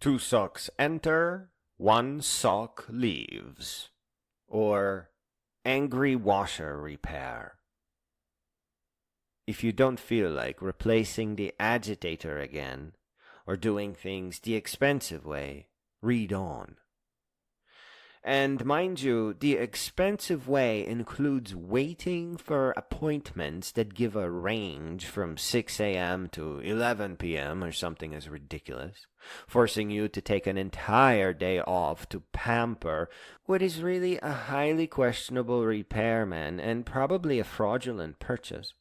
Two socks enter, one sock leaves. Or angry washer repair. If you don't feel like replacing the agitator again, or doing things the expensive way, read on. And mind you, the expensive way includes waiting for appointments that give a range from 6 a.m. to 11 p.m. or something as ridiculous, forcing you to take an entire day off to pamper what is really a highly questionable repairman and probably a fraudulent purchase.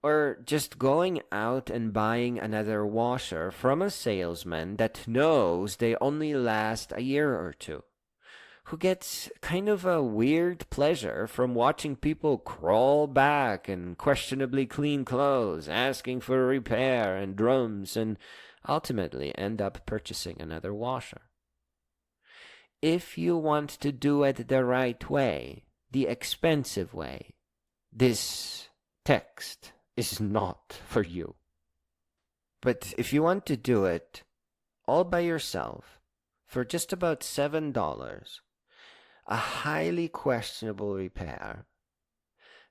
Or just going out and buying another washer from a salesman that knows they only last a year or two, who gets kind of a weird pleasure from watching people crawl back in questionably clean clothes, asking for a repair and drums, and ultimately end up purchasing another washer. If you want to do it the right way, the expensive way, this text is not for you. But if you want to do it all by yourself for just about $7, a highly questionable repair,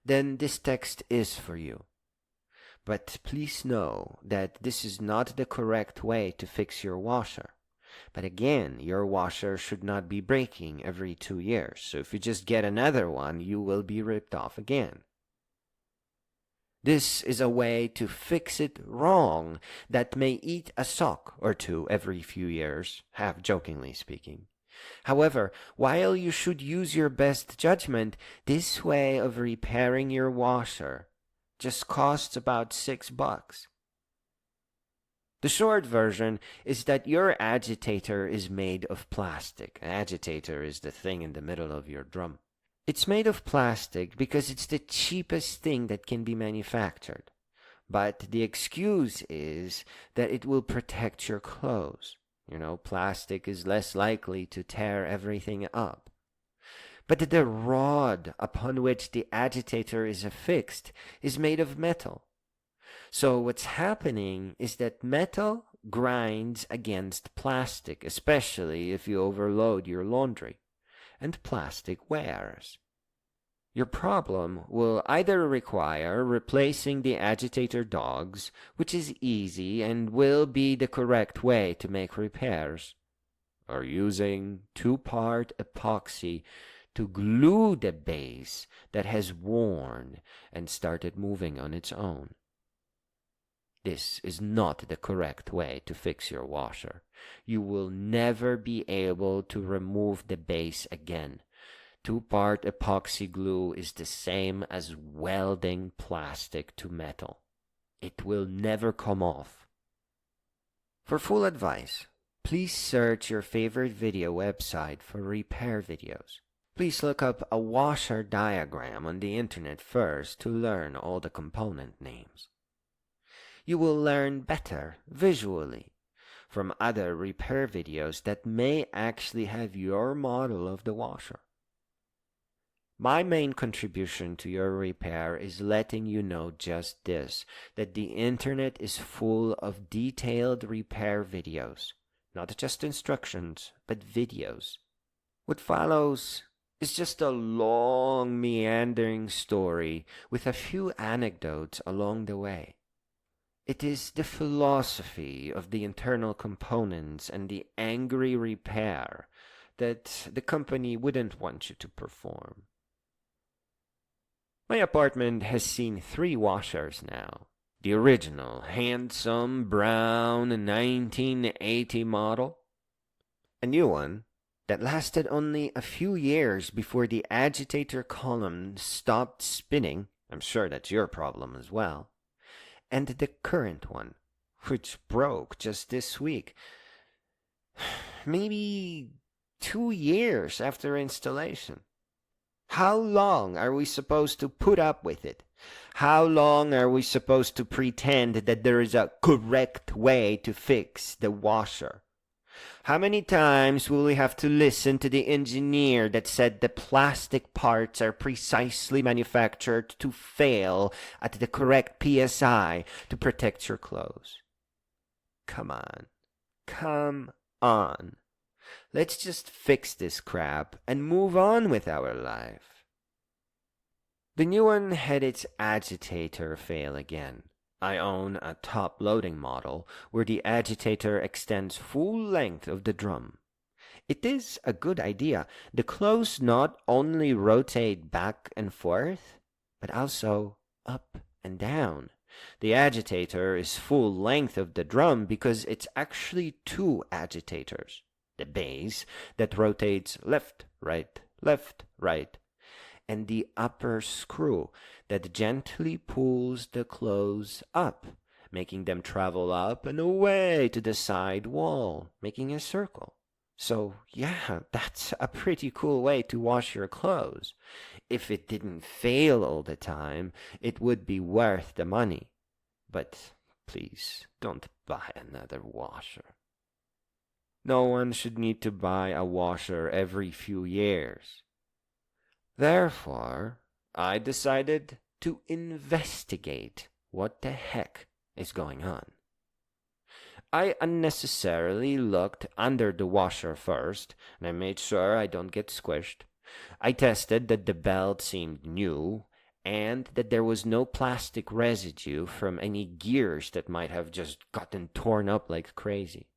then this text is for you. But please know that this is not the correct way to fix your washer. But again, your washer should not be breaking every 2 years, so if you just get another one, you will be ripped off again. This is a way to fix it wrong that may eat a sock or two every few years, half-jokingly speaking. However, while you should use your best judgment, this way of repairing your washer just costs about $6. The short version is that your agitator is made of plastic. An agitator is the thing in the middle of your drum. It's made of plastic because it's the cheapest thing that can be manufactured. But the excuse is that it will protect your clothes. Plastic is less likely to tear everything up. But the rod upon which the agitator is affixed is made of metal. So what's happening is that metal grinds against plastic, especially if you overload your laundry, and plastic wears. Your problem will either require replacing the agitator dogs, which is easy and will be the correct way to make repairs, or using 2-part epoxy to glue the base that has worn and started moving on its own. This is not the correct way to fix your washer. You will never be able to remove the base again. 2-part epoxy glue is the same as welding plastic to metal. It will never come off. For full advice, please search your favorite video website for repair videos. Please look up a washer diagram on the internet first to learn all the component names. You will learn better visually from other repair videos that may actually have your model of the washer. My main contribution to your repair is letting you know just this, that the internet is full of detailed repair videos, not just instructions, but videos. What follows is just a long, meandering story with a few anecdotes along the way. It is the philosophy of the internal components and the angry repair that the company wouldn't want you to perform. My apartment has seen 3 washers now. The original, handsome, brown 1980 model. A new one that lasted only a few years before the agitator column stopped spinning. I'm sure that's your problem as well. And the current one, which broke just this week. Maybe 2 years after installation. How long are we supposed to put up with it? How long are we supposed to pretend that there is a correct way to fix the washer? How many times will we have to listen to the engineer that said the plastic parts are precisely manufactured to fail at the correct PSI to protect your clothes? Come on. Come on. Let's just fix this crap and move on with our life. The new one had its agitator fail again. I own a top-loading model where the agitator extends full length of the drum. It is a good idea. The clothes not only rotate back and forth, but also up and down. The agitator is full length of the drum because it's actually two agitators. The base that rotates left, right, and the upper screw that gently pulls the clothes up, making them travel up and away to the side wall, making a circle. So, yeah, that's a pretty cool way to wash your clothes. If it didn't fail all the time, it would be worth the money. But please, don't buy another washer. No one should need to buy a washer every few years. Therefore, I decided to investigate what the heck is going on. I unnecessarily looked under the washer first, and I made sure I don't get squished. I tested that the belt seemed new, and that there was no plastic residue from any gears that might have just gotten torn up like crazy.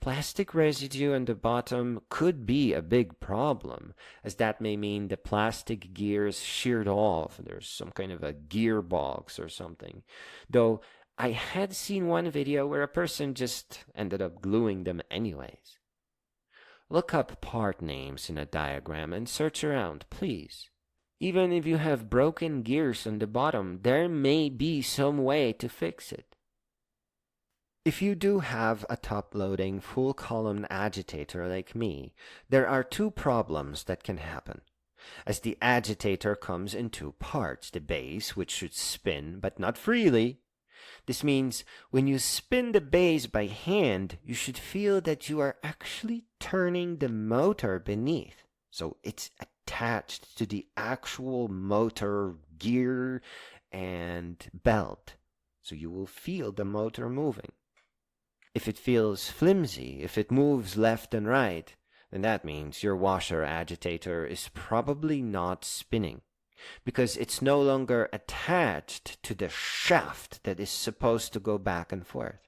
Plastic residue on the bottom could be a big problem, as that may mean the plastic gears sheared off. There's some kind of a gearbox or something. Though I had seen one video where a person just ended up gluing them anyways. Look up part names in a diagram and search around, please. Even if you have broken gears on the bottom, there may be some way to fix it. If you do have a top-loading full-column agitator like me, there are two problems that can happen. As the agitator comes in two parts, the base, which should spin, but not freely. This means when you spin the base by hand, you should feel that you are actually turning the motor beneath. So it's attached to the actual motor gear and belt. So you will feel the motor moving. If it feels flimsy, if it moves left and right, then that means your washer agitator is probably not spinning, because it's no longer attached to the shaft that is supposed to go back and forth.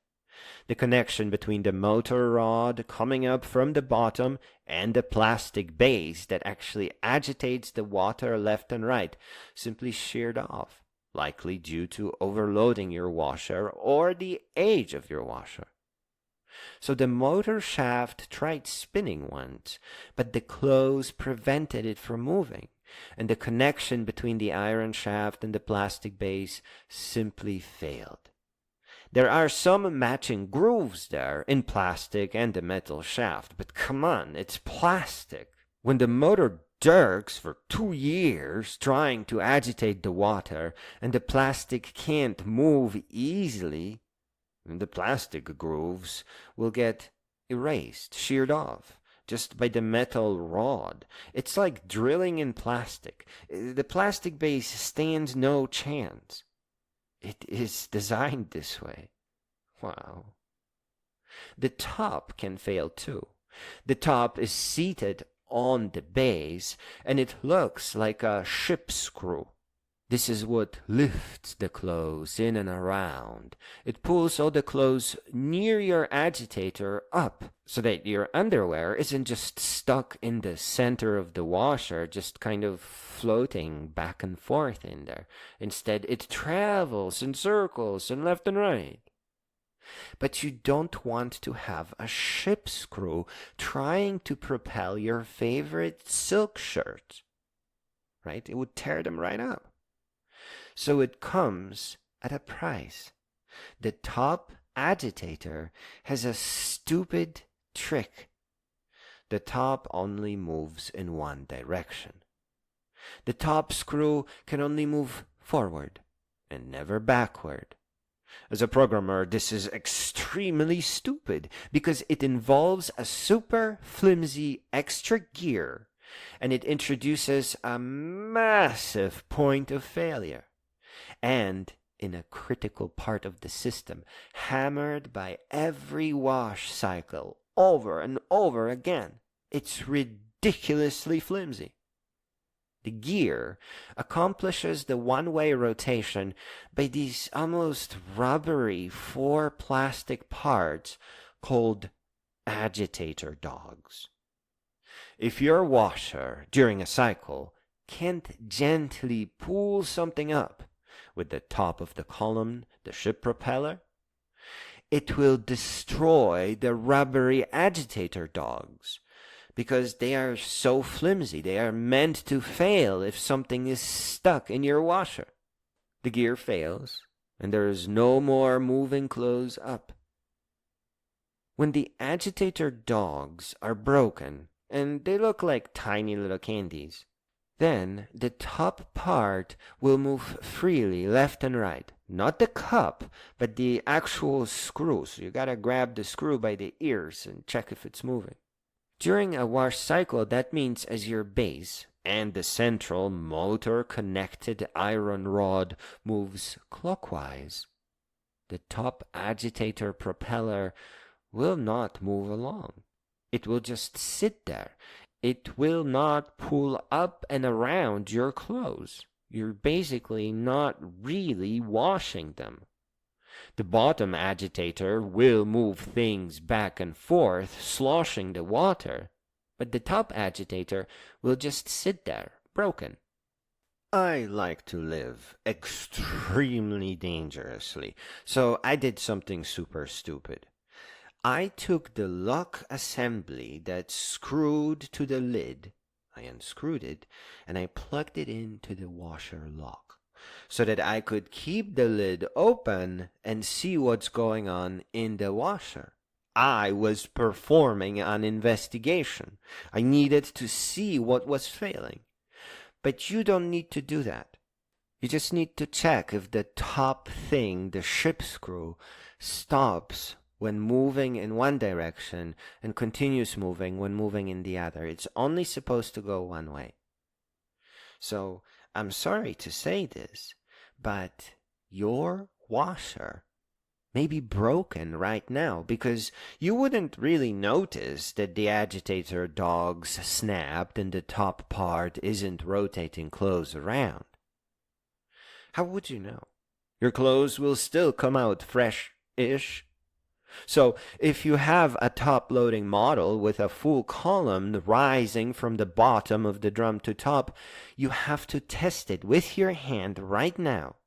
The connection between the motor rod coming up from the bottom and the plastic base that actually agitates the water left and right simply sheared off, likely due to overloading your washer or the age of your washer. So the motor shaft tried spinning once, but the clothes prevented it from moving, and the connection between the iron shaft and the plastic base simply failed. There are some matching grooves there in plastic and the metal shaft, but come on, it's plastic. When the motor jerks for 2 years trying to agitate the water, and the plastic can't move easily, the plastic grooves will get erased, sheared off, just by the metal rod. It's like drilling in plastic. The plastic base stands no chance. It is designed this way. Wow. The top can fail too. The top is seated on the base, and it looks like a ship screw. This is what lifts the clothes in and around. It pulls all the clothes near your agitator up, so that your underwear isn't just stuck in the center of the washer, just kind of floating back and forth in there. Instead, it travels in circles and left and right. But you don't want to have a ship screw trying to propel your favorite silk shirt, right? It would tear them right up. So it comes at a price. The top agitator has a stupid trick. The top only moves in one direction. The top screw can only move forward and never backward. As a programmer, this is extremely stupid because it involves a super flimsy extra gear, and it introduces a massive point of failure. And in a critical part of the system, hammered by every wash cycle over and over again. It's ridiculously flimsy. The gear accomplishes the one-way rotation by these almost rubbery four plastic parts called agitator dogs. If your washer, during a cycle, can't gently pull something up with the top of the column, the ship propeller, it will destroy the rubbery agitator dogs, because they are so flimsy. They are meant to fail if something is stuck in your washer. The gear fails, and there is no more moving clothes up. When the agitator dogs are broken, and they look like tiny little candies, then the top part will move freely left and right. Not the cup, but the actual screw. So you gotta grab the screw by the ears and check if it's moving. During a wash cycle, that means as your base and the central motor-connected iron rod moves clockwise, the top agitator propeller will not move along. It will just sit there. It will not pull up and around your clothes. You're basically not really washing them. The bottom agitator will move things back and forth, sloshing the water, but the top agitator will just sit there, broken. I like to live extremely dangerously, so I did something super stupid. I took the lock assembly that's screwed to the lid, I unscrewed it, and I plugged it into the washer lock, so that I could keep the lid open and see what's going on in the washer. I was performing an investigation. I needed to see what was failing. But you don't need to do that. You just need to check if the top thing, the ship screw, stops when moving in one direction and continues moving when moving in the other. It's only supposed to go one way. So, I'm sorry to say this, but your washer may be broken right now, because you wouldn't really notice that the agitator dogs snapped and the top part isn't rotating clothes around. How would you know? Your clothes will still come out fresh-ish. So, if you have a top-loading model with a full column rising from the bottom of the drum to top, you have to test it with your hand right now.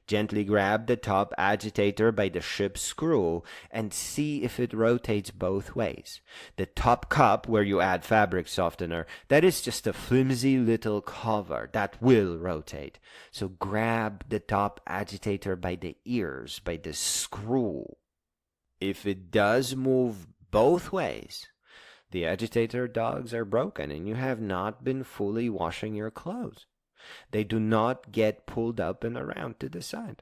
Gently grab the top agitator by the ship screw and see if it rotates both ways. The top cup, where you add fabric softener, that is just a flimsy little cover that will rotate. So grab the top agitator by the ears, by the screw. If it does move both ways, the agitator dogs are broken and you have not been fully washing your clothes. They do not get pulled up and around to the side.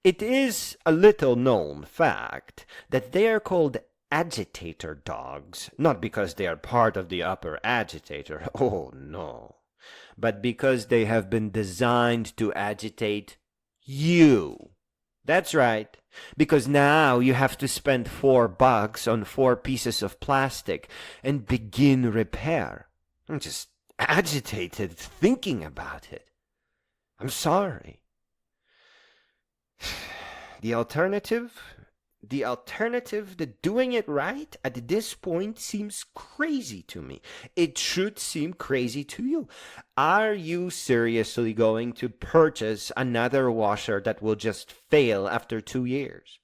It is a little known fact that they are called agitator dogs, not because they are part of the upper agitator, oh no, but because they have been designed to agitate you. That's right, because now you have to spend $4 on 4 pieces of plastic and begin repair. I'm just agitated thinking about it. I'm sorry. The alternative, the doing it right at this point seems crazy to me. It should seem crazy to you. Are you seriously going to purchase another washer that will just fail after 2 years?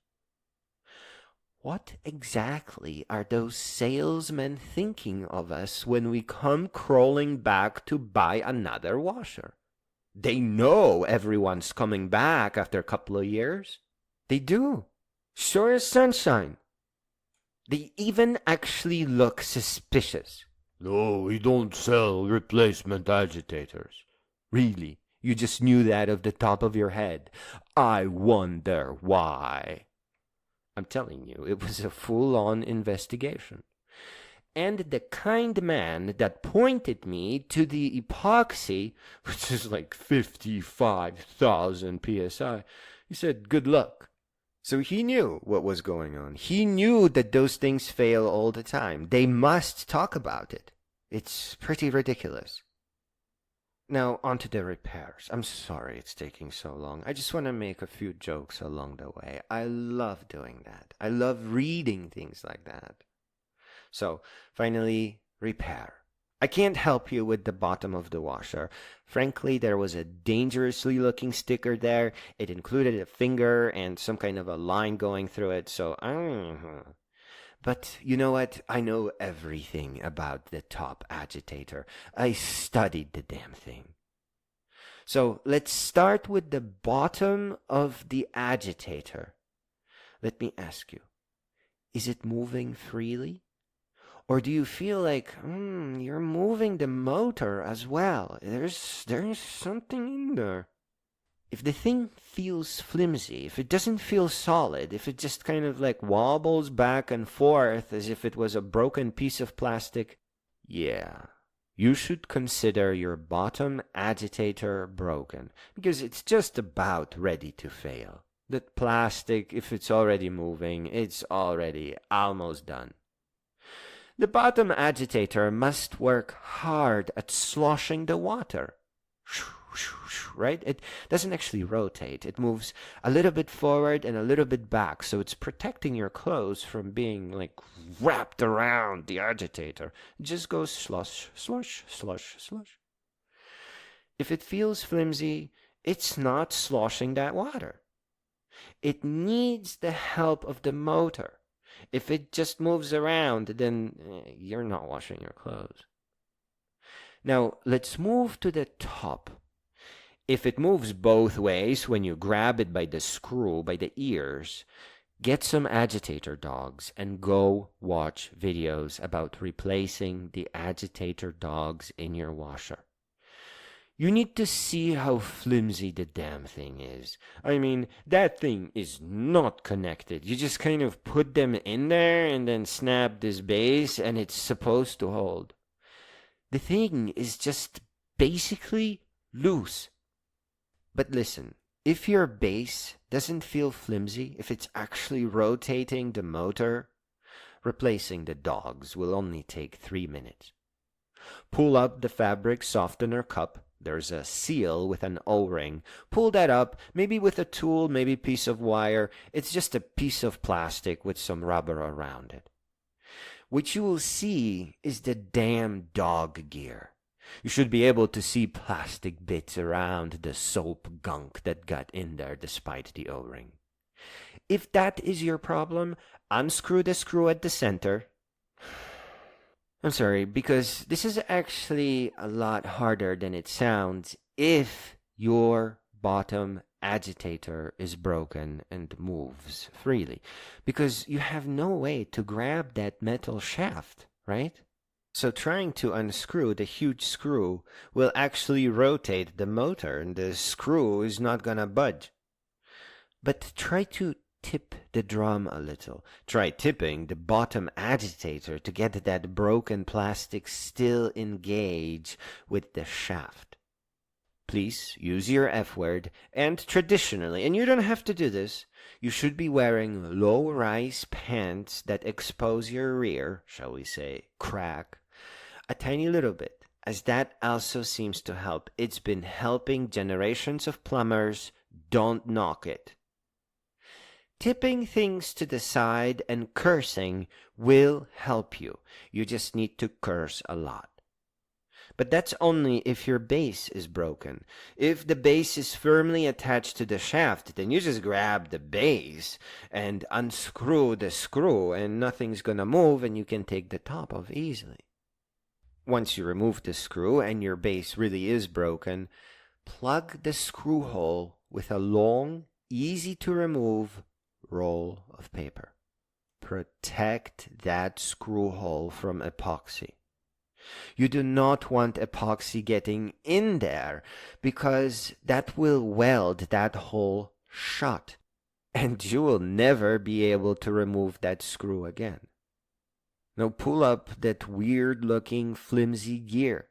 What exactly are those salesmen thinking of us when we come crawling back to buy another washer? They know everyone's coming back after a couple of years. They do. Sure as sunshine. They even actually look suspicious. No, we don't sell replacement agitators. Really? You just knew that off the top of your head? I wonder why. I'm telling you, it was a full-on investigation. and the kind man that pointed me to the epoxy, which is like 55,000 psi, he said, "Good luck." So he knew what was going on. He knew that those things fail all the time. They must talk about it. It's pretty ridiculous. Now, on to the repairs. I'm sorry it's taking so long. I just want to make a few jokes along the way. I love doing that. I love reading things like that. So, finally, repair. I can't help you with the bottom of the washer. Frankly, there was a dangerously looking sticker there. It included a finger and some kind of a line going through it, so But you know what? I know everything about the top agitator. I studied the damn thing. So let's start with the bottom of the agitator. Let me ask you, is it moving freely? Or do you feel like, you're moving the motor as well? There's something in there. If the thing feels flimsy, if it doesn't feel solid, if it just kind of like wobbles back and forth as if it was a broken piece of plastic, yeah, you should consider your bottom agitator broken, because it's just about ready to fail. That plastic, if it's already moving, it's already almost done. The bottom agitator must work hard at sloshing the water. Right? It doesn't actually rotate. It moves a little bit forward and a little bit back, so it's protecting your clothes from being like wrapped around the agitator. It just goes slosh, slosh, slosh, slosh. If it feels flimsy, it's not sloshing that water. It needs the help of the motor. If it just moves around, then you're not washing your clothes. Now, let's move to the top. If it moves both ways when you grab it by the screw, by the ears, get some agitator dogs and go watch videos about replacing the agitator dogs in your washer. You need to see how flimsy the damn thing is. I mean, that thing is not connected. You just kind of put them in there and then snap this base and it's supposed to hold. The thing is just basically loose. But listen, if your base doesn't feel flimsy, if it's actually rotating the motor, replacing the dogs will only take 3 minutes. Pull up the fabric softener cup. There's a seal with an O-ring. Pull that up, maybe with a tool, maybe a piece of wire. It's just a piece of plastic with some rubber around it. What you will see is the damn dog gear. You should be able to see plastic bits around the soap gunk that got in there despite the O-ring. If that is your problem, unscrew the screw at the center. I'm sorry, because this is actually a lot harder than it sounds if your bottom agitator is broken and moves freely, because you have no way to grab that metal shaft, right? So trying to unscrew the huge screw will actually rotate the motor, and the screw is not gonna budge. But try to tip the drum a little. Try tipping the bottom agitator to get that broken plastic still engaged with the shaft. Please use your F word, and traditionally, and you don't have to do this, you should be wearing low-rise pants that expose your rear, shall we say, crack, a tiny little bit, as that also seems to help. It's been helping generations of plumbers. Don't knock it. Tipping things to the side and cursing will help you. You just need to curse a lot. But that's only if your base is broken. If the base is firmly attached to the shaft, then you just grab the base and unscrew the screw and nothing's gonna move and you can take the top off easily. Once you remove the screw and your base really is broken, plug the screw hole with a long, easy to remove roll of paper. Protect that screw hole from epoxy. You do not want epoxy getting in there because that will weld that hole shut and you will never be able to remove that screw again. Now pull up that weird-looking flimsy gear.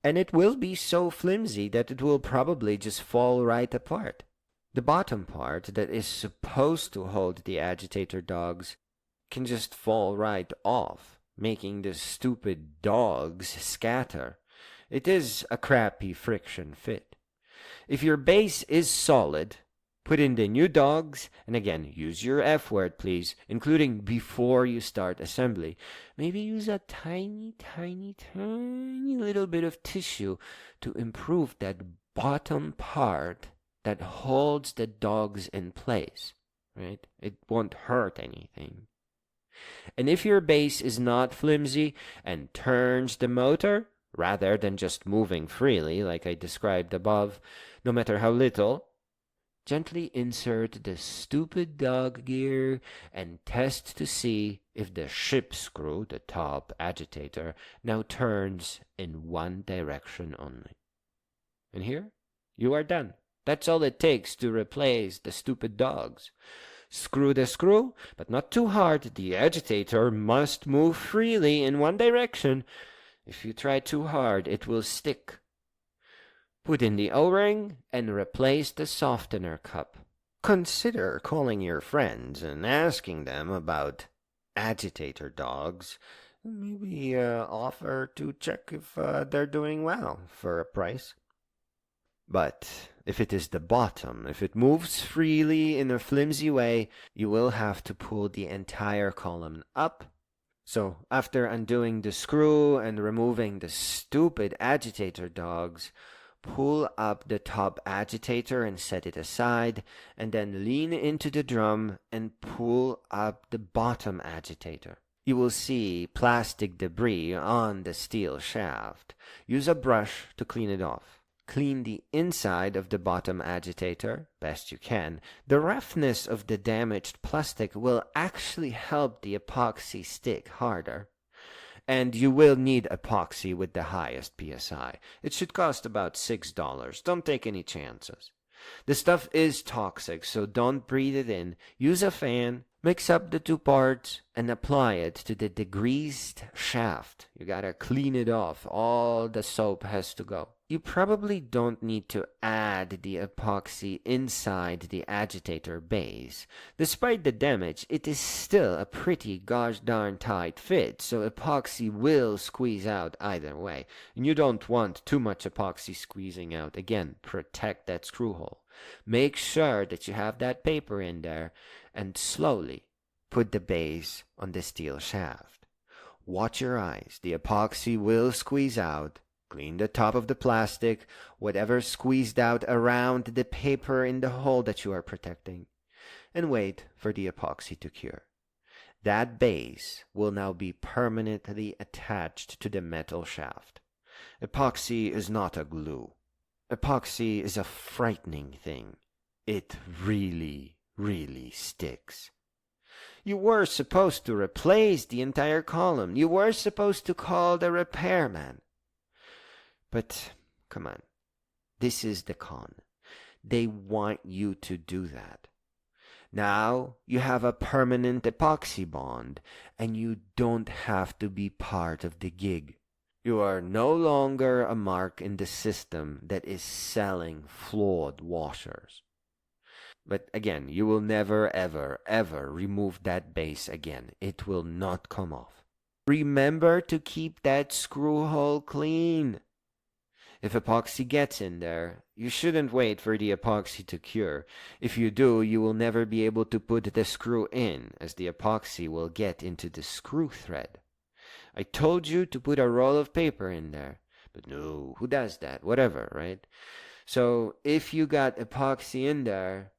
And it will be so flimsy that it will probably just fall right apart. The bottom part that is supposed to hold the agitator dogs can just fall right off, making the stupid dogs scatter. It is a crappy friction fit. If your base is solid, put in the new dogs, and again, use your F word, please, including before you start assembly. Maybe use a tiny little bit of tissue to improve that bottom part that holds the dogs in place, right? It won't hurt anything. And if your base is not flimsy and turns the motor, rather than just moving freely like I described above, no matter how little, gently insert the stupid dog gear and test to see if the ship screw, the top agitator, now turns in one direction only. And here, you are done. That's all it takes to replace the stupid dogs. Screw the screw, but not too hard. The agitator must move freely in one direction. If you try too hard, it will stick. Put in the O-ring and replace the softener cup. Consider calling your friends and asking them about agitator dogs. Maybe offer to check if they're doing well for a price. But if it is the bottom, if it moves freely in a flimsy way, you will have to pull the entire column up. So after undoing the screw and removing the stupid agitator dogs, pull up the top agitator and set it aside, and then lean into the drum and pull up the bottom agitator. You will see plastic debris on the steel shaft. Use a brush to clean it off. Clean the inside of the bottom agitator, best you can. The roughness of the damaged plastic will actually help the epoxy stick harder. And you will need epoxy with the highest PSI. It should cost about $6. Don't take any chances. The stuff is toxic, so don't breathe it in. Use a fan, mix up the two parts, and apply it to the degreased shaft. You gotta clean it off. All the soap has to go. You probably don't need to add the epoxy inside the agitator base. Despite the damage, it is still a pretty gosh darn tight fit, so epoxy will squeeze out either way. And you don't want too much epoxy squeezing out. Again, protect that screw hole. Make sure that you have that paper in there, and slowly put the base on the steel shaft. Watch your eyes. The epoxy will squeeze out. Clean the top of the plastic, whatever squeezed out around the paper in the hole that you are protecting, and wait for the epoxy to cure. That base will now be permanently attached to the metal shaft. Epoxy is not a glue. Epoxy is a frightening thing. It really sticks. You were supposed to replace the entire column. You were supposed to call the repairman. But, come on, this is the con. They want you to do that. Now you have a permanent epoxy bond, and you don't have to be part of the gig. You are no longer a mark in the system that is selling flawed washers. But again, you will never, ever remove that base again. It will not come off. Remember to keep that screw hole clean. If epoxy gets in there, you shouldn't wait for the epoxy to cure. If you do, you will never be able to put the screw in, as the epoxy will get into the screw thread. I told you to put a roll of paper in there, but no, who does that? Whatever, right? So if you got epoxy in there,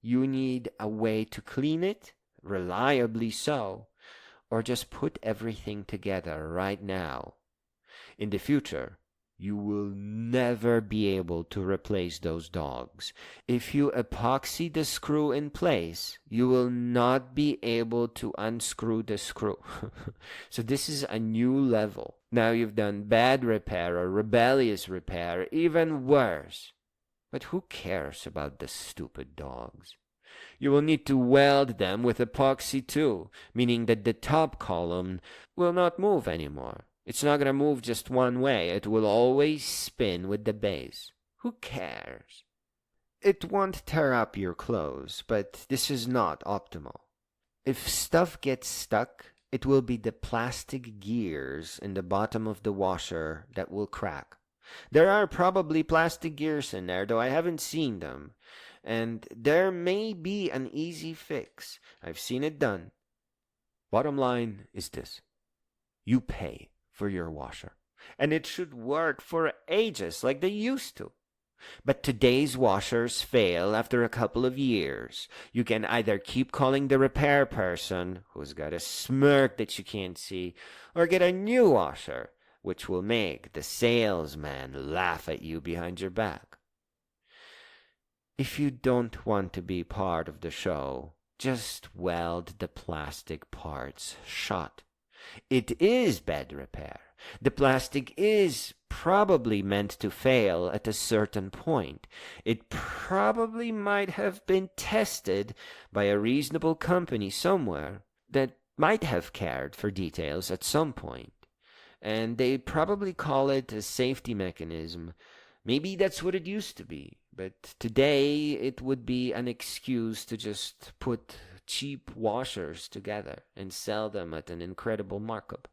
you need a way to clean it, reliably so, or just put everything together right now. In the future, you will never be able to replace those dogs. If you epoxy the screw in place, you will not be able to unscrew the screw. So this is a new level. Now you've done bad repair or rebellious repair, even worse. But who cares about the stupid dogs? You will need to weld them with epoxy too, meaning that the top column will not move anymore. It's not going to move just one way. It will always spin with the base. Who cares? It won't tear up your clothes, but this is not optimal. If stuff gets stuck, it will be the plastic gears in the bottom of the washer that will crack. There are probably plastic gears in there, though I haven't seen them. And there may be an easy fix. I've seen it done. Bottom line is this. You pay for your washer. And it should work for ages like they used to. But today's washers fail after a couple of years. You can either keep calling the repair person, who's got a smirk that you can't see, or get a new washer, which will make the salesman laugh at you behind your back. If you don't want to be part of the show, just weld the plastic parts shut. It is bad repair. The plastic is probably meant to fail at a certain point. It probably might have been tested by a reasonable company somewhere that might have cared for details at some point. And they probably call it a safety mechanism. Maybe that's what it used to be. But today it would be an excuse to just put cheap washers together and sell them at an incredible markup.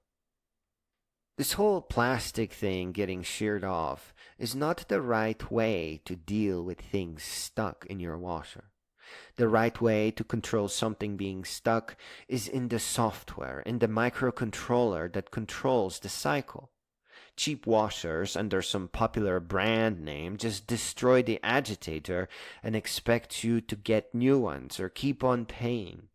This whole plastic thing getting sheared off is not the right way to deal with things stuck in your washer. The right way to control something being stuck is in the software, in the microcontroller that controls the cycle. Cheap washers under some popular brand name just destroy the agitator and expect you to get new ones or keep on paying.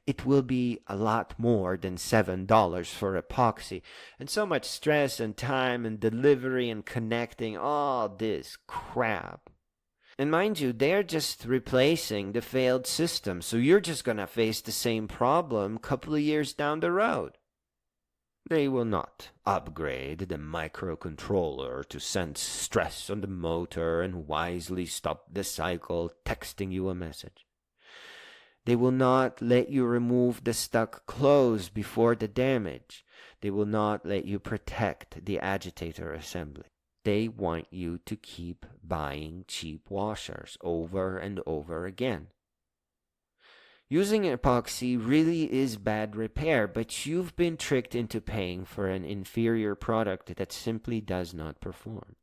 It will be a lot more than $7 for epoxy, and so much stress and time and delivery and connecting all this crap. And mind you, they're just replacing the failed system, so you're just gonna face the same problem a couple of years down the road. They will not upgrade the microcontroller to sense stress on the motor and wisely stop the cycle texting you a message. They will not let you remove the stuck clothes before the damage. They will not let you protect the agitator assembly. They want you to keep buying cheap washers over and over again. Using epoxy really is bad repair, but you've been tricked into paying for an inferior product that simply does not perform.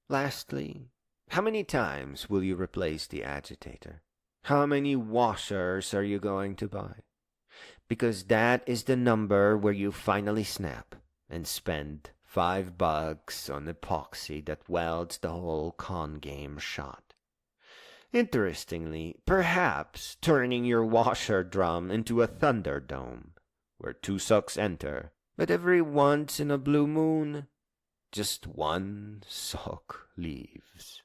Lastly, how many times will you replace the agitator? How many washers are you going to buy? Because that is the number where you finally snap and spend $5 on epoxy that welds the whole con game shut. Interestingly, perhaps turning your washer drum into a thunderdome, where 2 sucks enter, but every once in a blue moon, just 1 sock leaves.